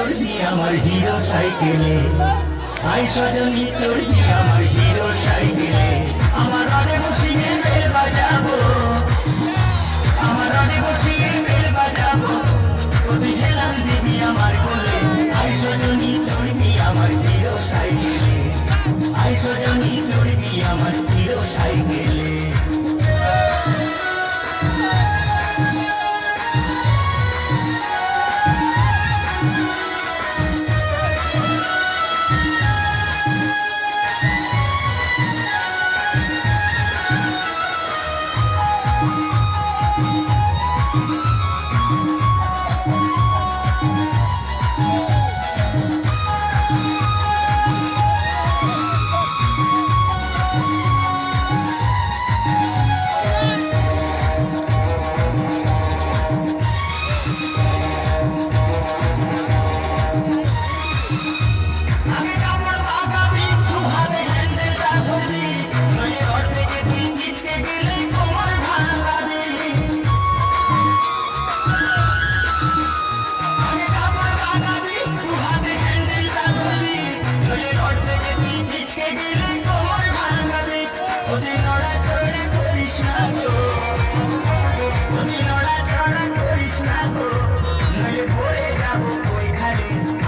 চড়বি আমার হিরো সাইকেলে, আই সজনী চড়বি আমার হিরো সাইকেলে। আমার রডে বসিয়ে বেল বাজাবো, আমার রডে বসিয়ে বেল বাজাবো, তুই হেলান দিবি আমার কোলে, আই সজনী চড়বি আমার হিরো সাইকেলে, আই সজনী চড়বি আমার হিরো সাইকেলে।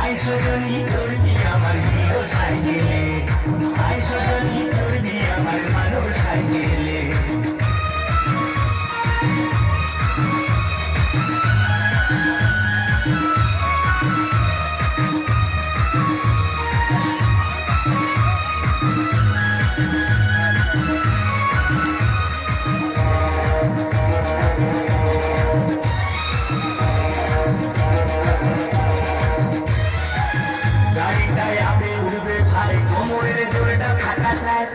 আই সজনী চড়বি আমার হিরো সাইকেলে, আই সজনী চড়বি আমার মানব সাইকেলে। গাড়িটায় আবে উঠবে ভাই, কোমরের জোরটা থাকা চায়,